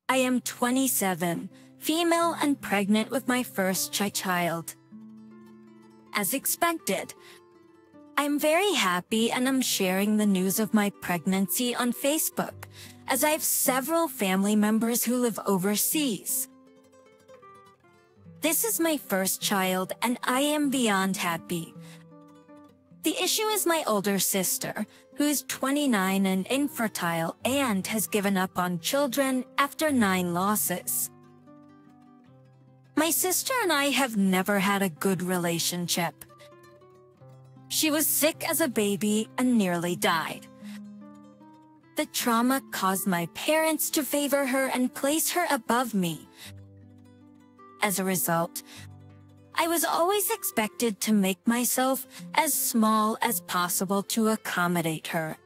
I am 27, female and pregnant with my first child. As expected, I'm very happy and I'm sharing the news of my pregnancy on Facebook, as I have several family members who live overseas. This is my first child and I am beyond happy. The issue is my older sister, who is 29 and infertile and has given up on children after 9 losses. My sister and I have never had a good relationship. She was sick as a baby and nearly died. The trauma caused my parents to favor her and place her above me. As a result, I was always expected to make myself as small as possible to accommodate her.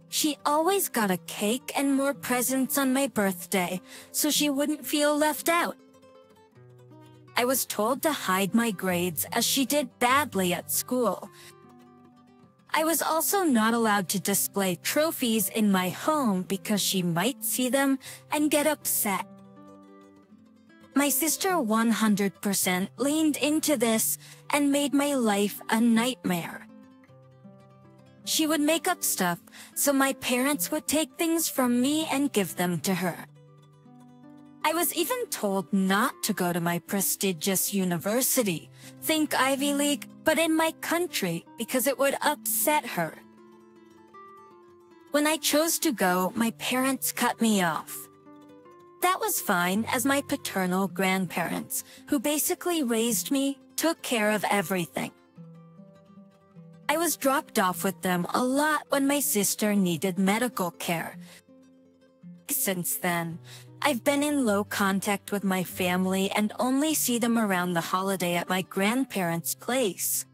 She always got a cake and more presents on my birthday, so she wouldn't feel left out. I was told to hide my grades as she did badly at school. I was also not allowed to display trophies in my home because she might see them and get upset. My sister 100% leaned into this and made my life a nightmare. She would make up stuff so my parents would take things from me and give them to her. I was even told not to go to my prestigious university, think Ivy League, but in my country because it would upset her. When I chose to go, my parents cut me off. That was fine, as my paternal grandparents, who basically raised me, took care of everything. I was dropped off with them a lot when my sister needed medical care. Since then, I've been in low contact with my family and only see them around the holiday at my grandparents' place.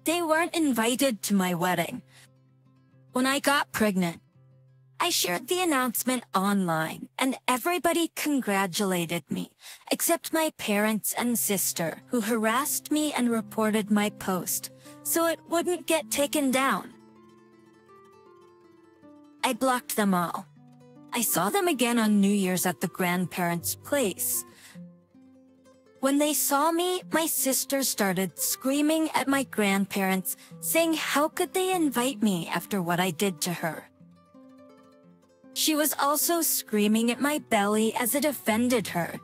They weren't invited to my wedding. When I got pregnant, I shared the announcement online, and everybody congratulated me, except my parents and sister, who harassed me and reported my post, so it wouldn't get taken down. I blocked them all. I saw them again on New Year's at the grandparents' place. When they saw me, my sister started screaming at my grandparents, saying how could they invite me after what I did to her. She was also screaming at my belly as it offended her.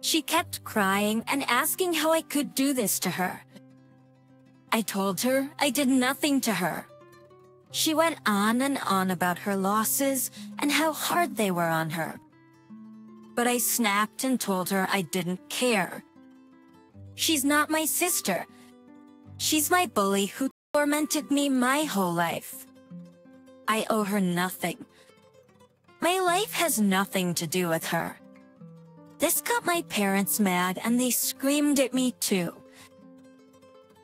She kept crying and asking how I could do this to her. I told her I did nothing to her. She went on and on about her losses and how hard they were on her. But I snapped and told her I didn't care. She's not my sister. She's my bully who tormented me my whole life. I owe her nothing. My life has nothing to do with her. This got my parents mad and they screamed at me too.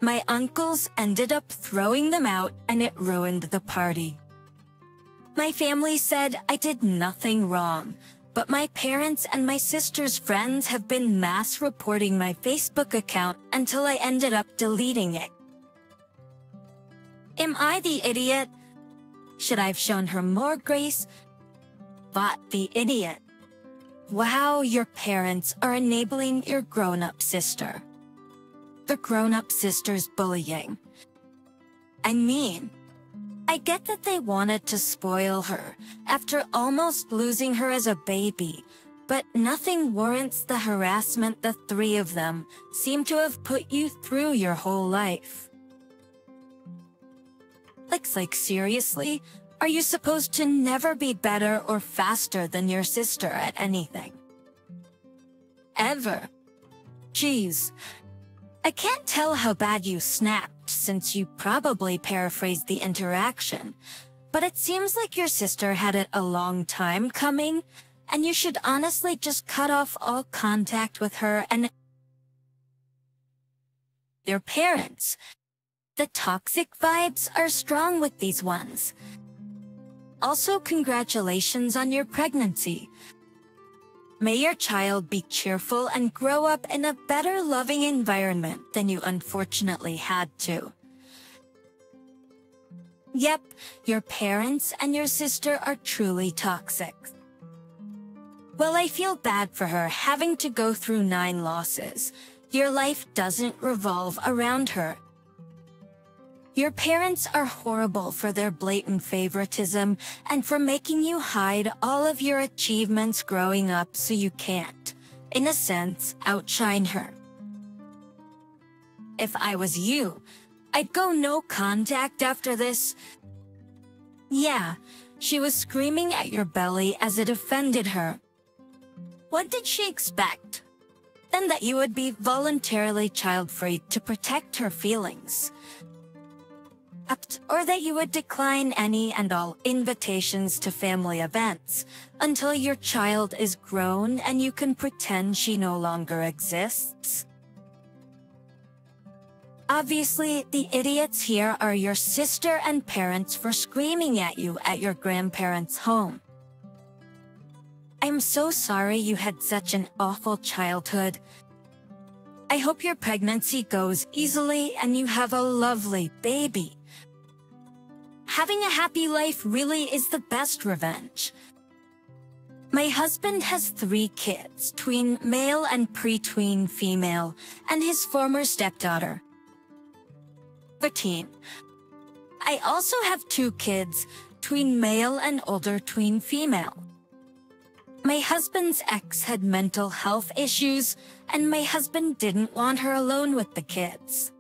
My uncles ended up throwing them out and it ruined the party. My family said I did nothing wrong, but my parents and my sister's friends have been mass reporting my Facebook account until I ended up deleting it. Am I the idiot? Should I have shown her more grace? But the idiot. Wow, your parents are enabling your grown-up sister. The grown-up sister's bullying. I mean, I get that they wanted to spoil her after almost losing her as a baby, but nothing warrants the harassment the 3 of them seem to have put you through your whole life. Like seriously? Are you supposed to never be better or faster than your sister at anything? Ever? Jeez. I can't tell how bad you snapped since you probably paraphrased the interaction, but it seems like your sister had it a long time coming, and you should honestly just cut off all contact with her and your parents. The toxic vibes are strong with these ones. Also, congratulations on your pregnancy. May your child be cheerful and grow up in a better loving environment than you unfortunately had to. Yep, your parents and your sister are truly toxic. Well, I feel bad for her having to go through 9 losses. Your life doesn't revolve around her. Your parents are horrible for their blatant favoritism and for making you hide all of your achievements growing up so you can't, in a sense, outshine her. If I was you, I'd go no contact after this. Yeah, she was screaming at your belly as it offended her. What did she expect? Then that you would be voluntarily child-free to protect her feelings. Or that you would decline any and all invitations to family events until your child is grown and you can pretend she no longer exists. Obviously, the idiots here are your sister and parents for screaming at you at your grandparents' home. I'm so sorry you had such an awful childhood. I hope your pregnancy goes easily and you have a lovely baby. Having a happy life really is the best revenge. My husband has 3 kids, tween male and pre-tween female, and his former stepdaughter. 13. I also have 2 kids, tween male and older tween female. My husband's ex had mental health issues, and my husband didn't want her alone with the kids.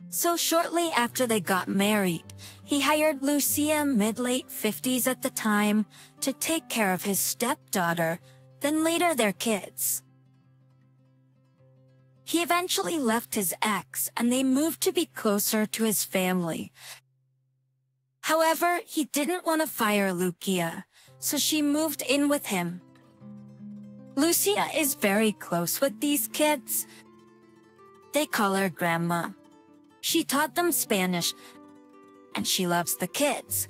So shortly after they got married, he hired Lucia, mid-late 50s at the time, to take care of his stepdaughter, then later their kids. He eventually left his ex, and they moved to be closer to his family. However, he didn't want to fire Lucia, so she moved in with him. Lucia is very close with these kids. They call her Grandma. She taught them Spanish, and she loves the kids.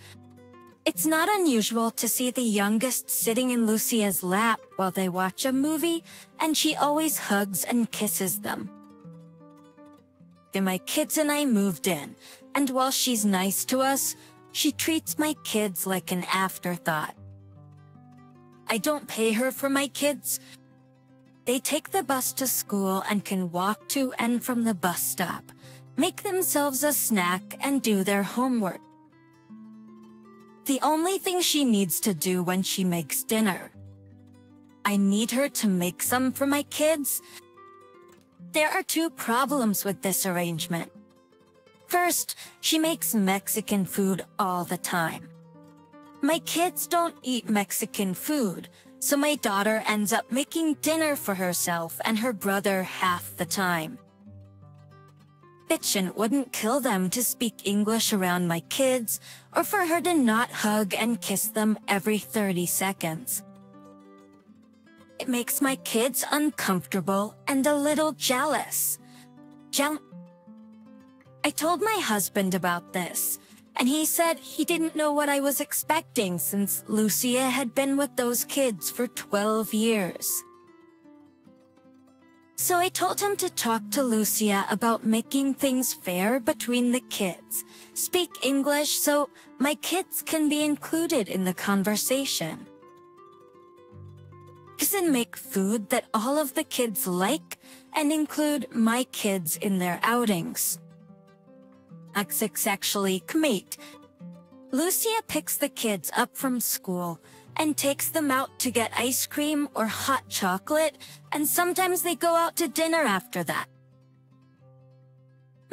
It's not unusual to see the youngest sitting in Lucia's lap while they watch a movie, and she always hugs and kisses them. Then my kids and I moved in, and while she's nice to us, she treats my kids like an afterthought. I don't pay her for my kids. They take the bus to school and can walk to and from the bus stop, make themselves a snack, and do their homework. The only thing she needs to do when she makes dinner, I need her to make some for my kids. There are 2 problems with this arrangement. First, she makes Mexican food all the time. My kids don't eat Mexican food, so my daughter ends up making dinner for herself and her brother half the time. Bitchin' wouldn't kill them to speak English around my kids, or for her to not hug and kiss them every 30 seconds. It makes my kids uncomfortable and a little jealous. I told my husband about this, and he said he didn't know what I was expecting since Lucia had been with those kids for 12 years. So I told him to talk to Lucia about making things fair between the kids, speak English so my kids can be included in the conversation. And make food that all of the kids like and include my kids in their outings. Actually, mate. Lucia picks the kids up from school and takes them out to get ice cream or hot chocolate, and sometimes they go out to dinner after that.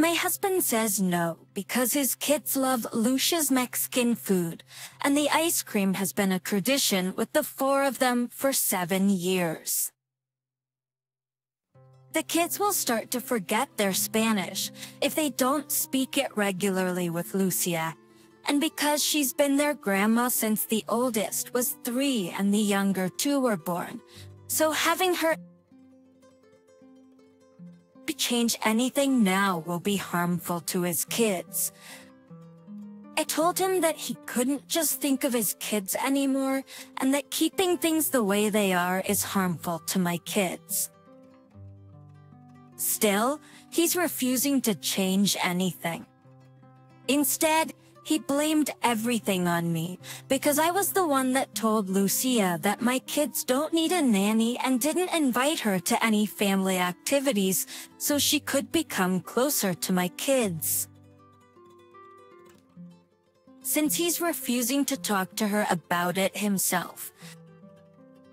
My husband says no because his kids love Lucia's Mexican food, and the ice cream has been a tradition with the 4 of them for 7 years. The kids will start to forget their Spanish if they don't speak it regularly with Lucia, and because she's been their grandma since the oldest was 3 and the younger 2 were born, so having her change anything now will be harmful to his kids. I told him that he couldn't just think of his kids anymore, and that keeping things the way they are is harmful to my kids. Still, he's refusing to change anything. Instead, he blamed everything on me because I was the one that told Lucia that my kids don't need a nanny and didn't invite her to any family activities so she could become closer to my kids. Since he's refusing to talk to her about it himself,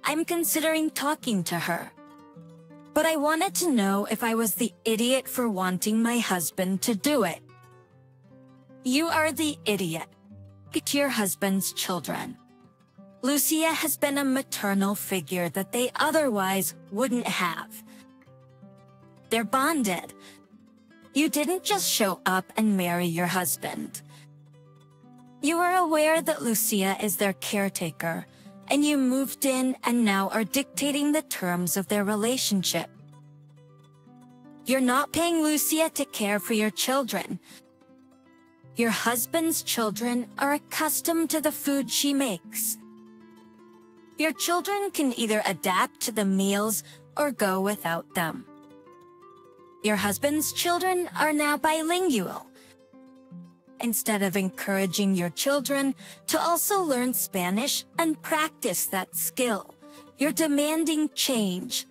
I'm considering talking to her. But I wanted to know if I was the idiot for wanting my husband to do it. You are the idiot. To your husband's children. Lucia has been a maternal figure that they otherwise wouldn't have. They're bonded. You didn't just show up and marry your husband. You are aware that Lucia is their caretaker, and you moved in and now are dictating the terms of their relationship. You're not paying Lucia to care for your children. Your husband's children are accustomed to the food she makes. Your children can either adapt to the meals or go without them. Your husband's children are now bilingual. Instead of encouraging your children to also learn Spanish and practice that skill, you're demanding change.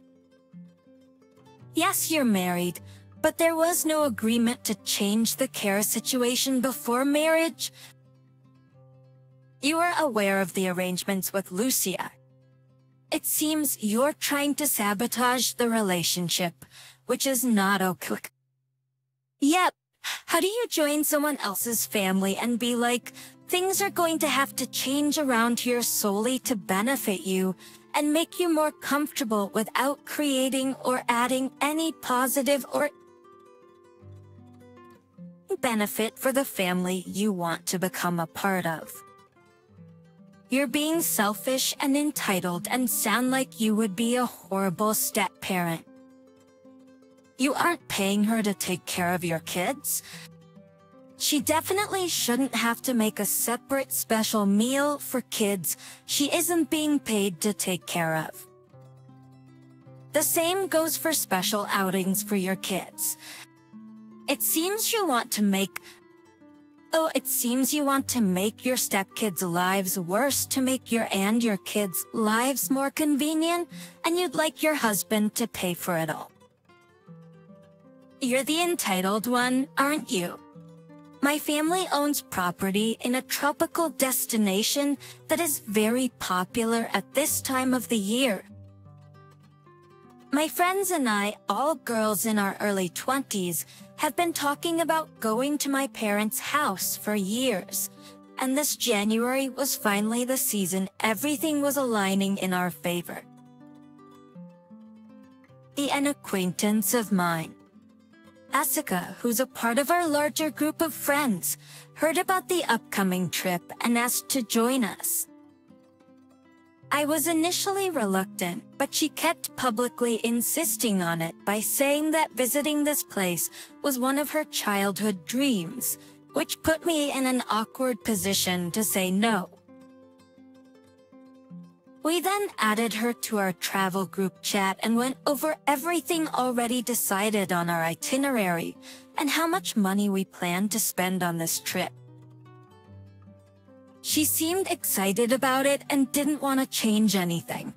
Yes, you're married, but there was no agreement to change the care situation before marriage. You are aware of the arrangements with Lucia. It seems you're trying to sabotage the relationship, which is not okay. Yep, how do you join someone else's family and be like, things are going to have to change around here solely to benefit you and make you more comfortable without creating or adding any positive or benefit for the family you want to become a part of? You're being selfish and entitled and sound like you would be a horrible step-parent. You aren't paying her to take care of your kids. She definitely shouldn't have to make a separate special meal for kids she isn't being paid to take care of. The same goes for special outings for your kids. It seems you want to make your stepkids' lives worse to make your and your kids' lives more convenient, and you'd like your husband to pay for it all. You're the entitled one, aren't you? My family owns property in a tropical destination that is very popular at this time of the year. My friends and I, all girls in our early 20s, have been talking about going to my parents' house for years, and this January was finally the season everything was aligning in our favor. An acquaintance of mine, Jessica, who's a part of our larger group of friends, heard about the upcoming trip and asked to join us. I was initially reluctant, but she kept publicly insisting on it by saying that visiting this place was one of her childhood dreams, which put me in an awkward position to say no. We then added her to our travel group chat and went over everything already decided on our itinerary and how much money we planned to spend on this trip. She seemed excited about it and didn't want to change anything.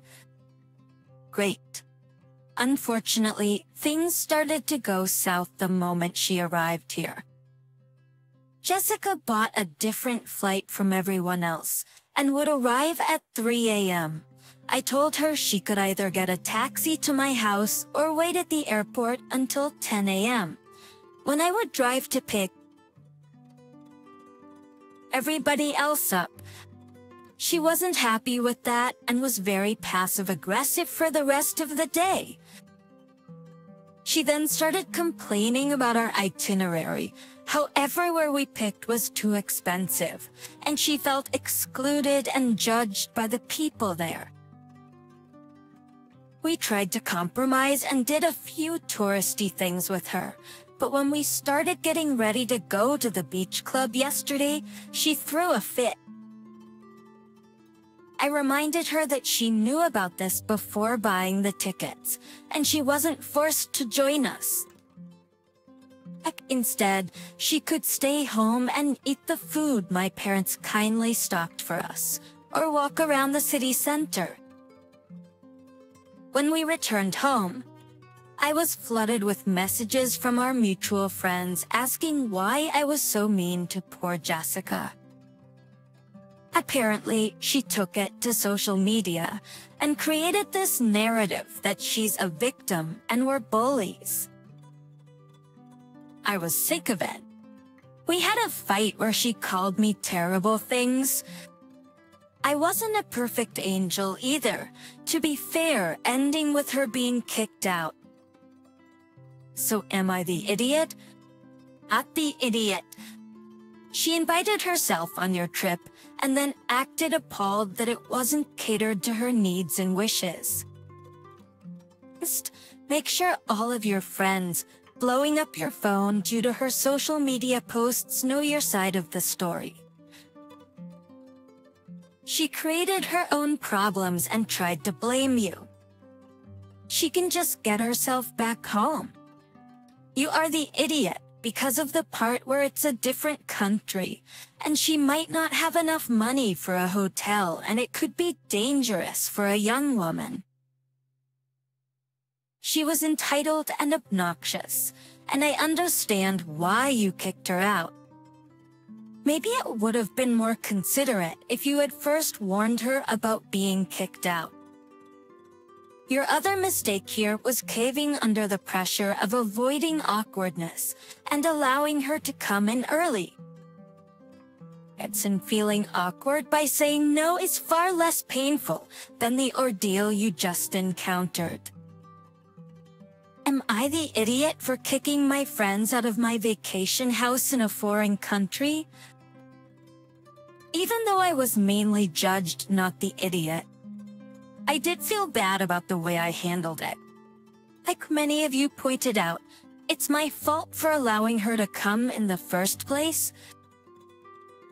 Great. Unfortunately, things started to go south the moment she arrived here. Jessica bought a different flight from everyone else and would arrive at 3 a.m. I told her she could either get a taxi to my house or wait at the airport until 10 a.m. when I would drive to pick everybody else up. She wasn't happy with that and was very passive-aggressive for the rest of the day. She then started complaining about our itinerary, how everywhere we picked was too expensive, and she felt excluded and judged by the people there. We tried to compromise and did a few touristy things with her, but when we started getting ready to go to the beach club yesterday, she threw a fit. I reminded her that she knew about this before buying the tickets, and she wasn't forced to join us. Instead, she could stay home and eat the food my parents kindly stocked for us, or walk around the city center. When we returned home, I was flooded with messages from our mutual friends asking why I was so mean to poor Jessica. Apparently, she took it to social media and created this narrative that she's a victim and we're bullies. I was sick of it. We had a fight where she called me terrible things. I wasn't a perfect angel either, to be fair, ending with her being kicked out. So am I the idiot? Not the idiot. She invited herself on your trip and then acted appalled that it wasn't catered to her needs and wishes. Just make sure all of your friends blowing up your phone due to her social media posts know your side of the story. She created her own problems and tried to blame you. She can just get herself back home. You are the idiot because of the part where it's a different country, and she might not have enough money for a hotel, and it could be dangerous for a young woman. She was entitled and obnoxious, and I understand why you kicked her out. Maybe it would have been more considerate if you had first warned her about being kicked out. Your other mistake here was caving under the pressure of avoiding awkwardness and allowing her to come in early. And feeling awkward by saying no is far less painful than the ordeal you just encountered. Am I the idiot for kicking my friends out of my vacation house in a foreign country? Even though I was mainly judged not the idiot, I did feel bad about the way I handled it. Like many of you pointed out, it's my fault for allowing her to come in the first place.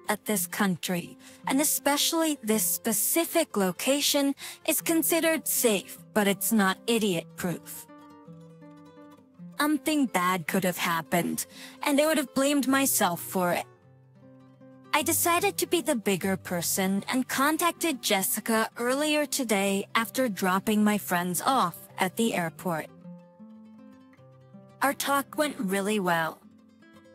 At this country, and especially this specific location, is considered safe, but it's not idiot-proof. Something bad could have happened, and I would have blamed myself for it. I decided to be the bigger person and contacted Jessica earlier today after dropping my friends off at the airport. Our talk went really well.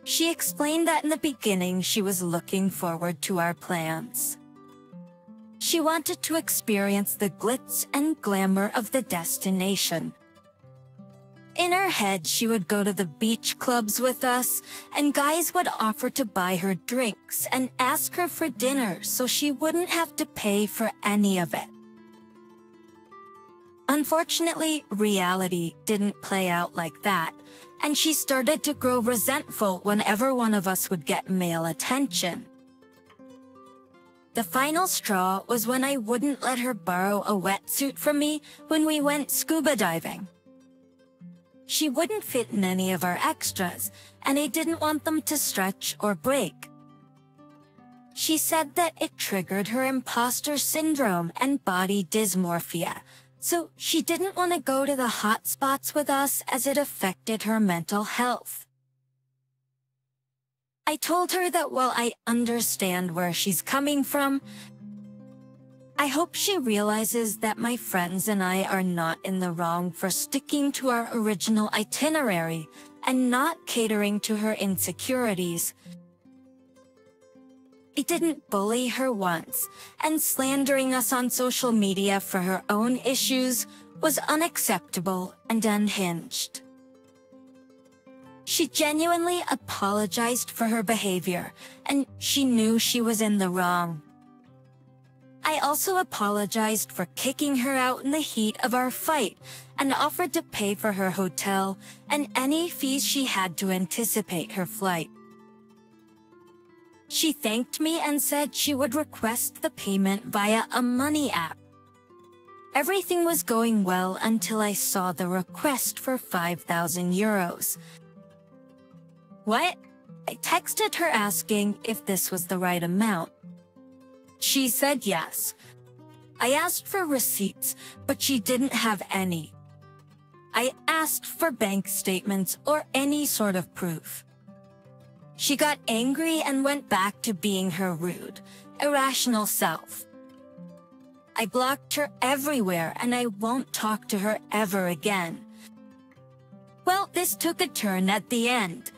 She explained that in the beginning she was looking forward to our plans. She wanted to experience the glitz and glamour of the destination. In her head, she would go to the beach clubs with us, and guys would offer to buy her drinks and ask her for dinner so she wouldn't have to pay for any of it. Unfortunately, reality didn't play out like that, and she started to grow resentful whenever one of us would get male attention. The final straw was when I wouldn't let her borrow a wetsuit from me when we went scuba diving. She wouldn't fit in any of our extras, and I didn't want them to stretch or break. She said that it triggered her imposter syndrome and body dysmorphia, so she didn't want to go to the hot spots with us as it affected her mental health. I told her that while I understand where she's coming from, I hope she realizes that my friends and I are not in the wrong for sticking to our original itinerary and not catering to her insecurities. I didn't bully her once, and slandering us on social media for her own issues was unacceptable and unhinged. She genuinely apologized for her behavior, and she knew she was in the wrong. I also apologized for kicking her out in the heat of our fight and offered to pay for her hotel and any fees she had to anticipate her flight. She thanked me and said she would request the payment via a money app. Everything was going well until I saw the request for 5,000 euros. What? I texted her asking if this was the right amount. She said yes. I asked for receipts, but she didn't have any. I asked for bank statements or any sort of proof. She got angry and went back to being her rude, irrational self. I blocked her everywhere and I won't talk to her ever again. Well, this took a turn at the end.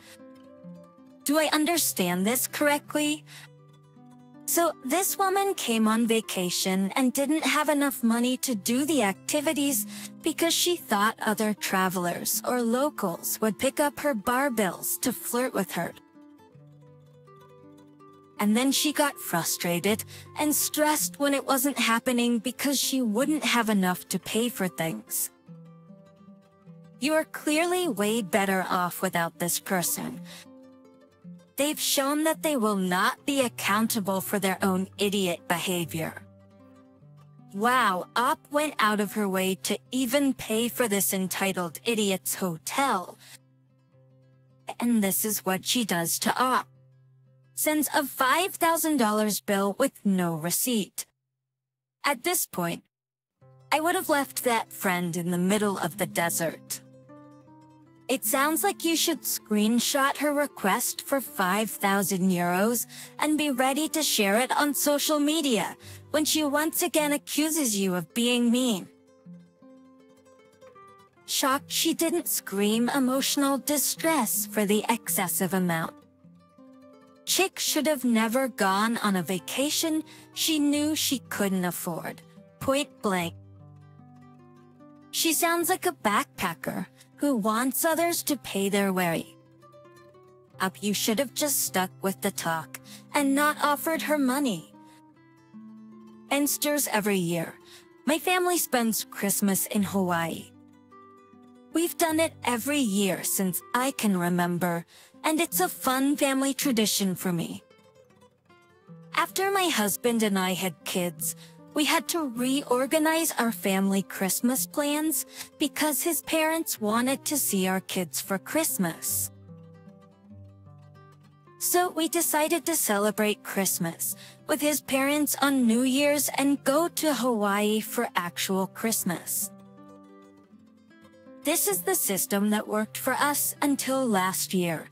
Do I understand this correctly? So this woman came on vacation and didn't have enough money to do the activities because she thought other travelers or locals would pick up her bar bills to flirt with her. And then she got frustrated and stressed when it wasn't happening because she wouldn't have enough to pay for things. You are clearly way better off without this person. They've shown that they will not be accountable for their own idiot behavior. Wow, Op went out of her way to even pay for this entitled idiot's hotel. And this is what she does to Op. Sends a $5,000 bill with no receipt. At this point, I would have left that friend in the middle of the desert. It sounds like you should screenshot her request for 5,000 euros and be ready to share it on social media when she once again accuses you of being mean. Shocked she didn't scream emotional distress for the excessive amount. Chick should have never gone on a vacation she knew she couldn't afford, point blank. She sounds like a backpacker who wants others to pay their way. Up, you should have just stuck with the talk and not offered her money. Ensters every year. My family spends Christmas in Hawaii. We've done it every year since I can remember, and it's a fun family tradition for me. After my husband and I had kids, we had to reorganize our family Christmas plans because his parents wanted to see our kids for Christmas. So we decided to celebrate Christmas with his parents on New Year's and go to Hawaii for actual Christmas. This is the system that worked for us until last year.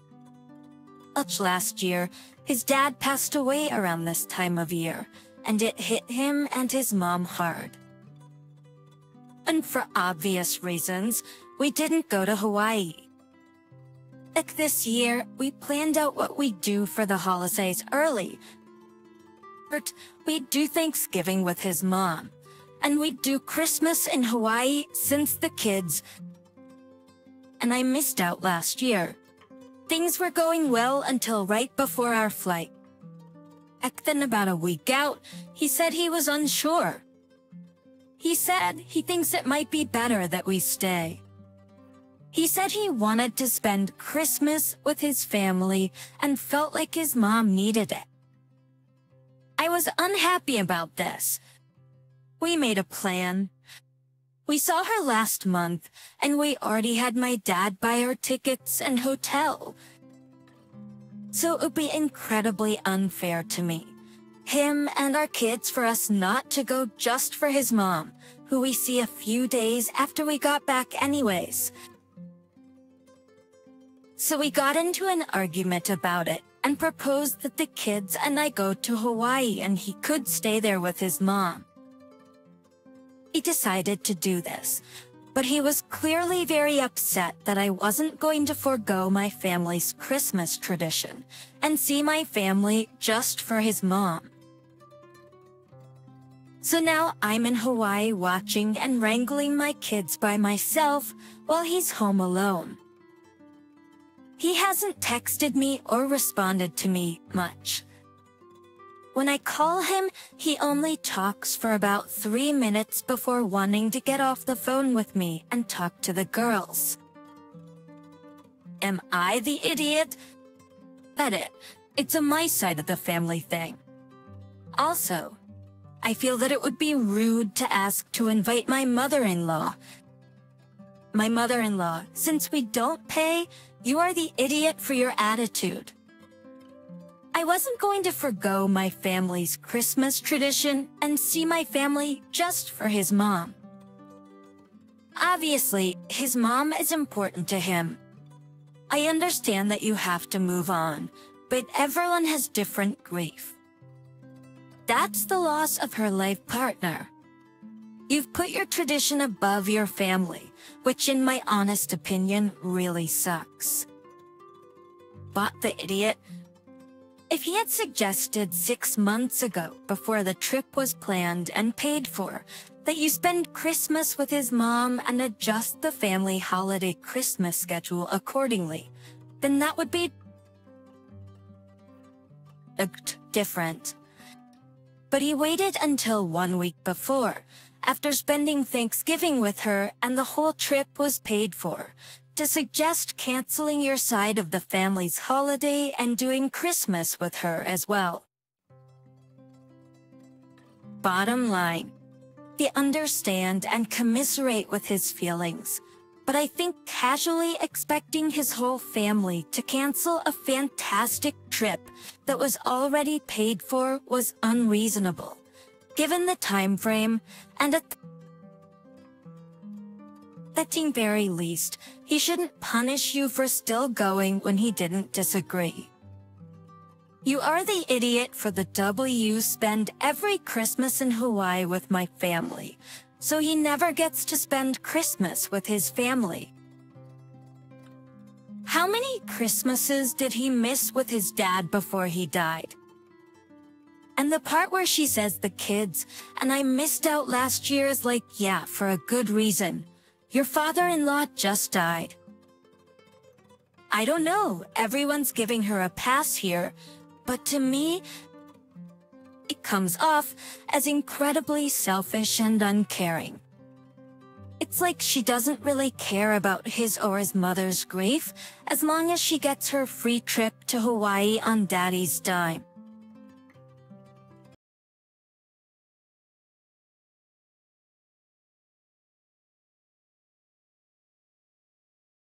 Last year, his dad passed away around this time of year, and it hit him and his mom hard. And for obvious reasons, we didn't go to Hawaii. Like this year, we planned out what we do for the holidays early. But we'd do Thanksgiving with his mom, and we'd do Christmas in Hawaii since the kids. And I missed out last year. Things were going well until right before our flight. Then about a week out, he said he was unsure. He said he thinks it might be better that we stay. He said he wanted to spend Christmas with his family and felt like his mom needed it. I was unhappy about this. We made a plan. We saw her last month, and we already had my dad buy our tickets and hotel. So it would be incredibly unfair to me, him and our kids, for us not to go just for his mom, who we see a few days after we got back anyways. So we got into an argument about it and proposed that the kids and I go to Hawaii and he could stay there with his mom. He decided to do this, but he was clearly very upset that I wasn't going to forego my family's Christmas tradition and see my family just for his mom. So now I'm in Hawaii watching and wrangling my kids by myself while he's home alone. He hasn't texted me or responded to me much. When I call him, he only talks for about 3 minutes before wanting to get off the phone with me and talk to the girls. Am I the idiot? Edit. It's a my side of the family thing. Also, I feel that it would be rude to ask to invite my mother-in-law. My mother-in-law, since we don't pay, you are the idiot for your attitude. I wasn't going to forgo my family's Christmas tradition and see my family just for his mom. Obviously, his mom is important to him. I understand that you have to move on, but everyone has different grief. That's the loss of her life partner. You've put your tradition above your family, which in my honest opinion really sucks. But the idiot, if he had suggested 6 months ago, before the trip was planned and paid for, that you spend Christmas with his mom and adjust the family holiday Christmas schedule accordingly, then that would be different. But he waited until 1 week before, after spending Thanksgiving with her and the whole trip was paid for, to suggest canceling your side of the family's holiday and doing Christmas with her as well. Bottom line, I understand and commiserate with his feelings, but I think casually expecting his whole family to cancel a fantastic trip that was already paid for was unreasonable, given the time frame, and at the very least, he shouldn't punish you for still going when he didn't disagree. You are the idiot for the W spend every Christmas in Hawaii with my family, so he never gets to spend Christmas with his family. How many Christmases did he miss with his dad before he died? And the part where she says the kids, and I missed out last year is like, yeah, for a good reason. Your father-in-law just died. I don't know, everyone's giving her a pass here, but to me, it comes off as incredibly selfish and uncaring. It's like she doesn't really care about his or his mother's grief, as long as she gets her free trip to Hawaii on Daddy's dime.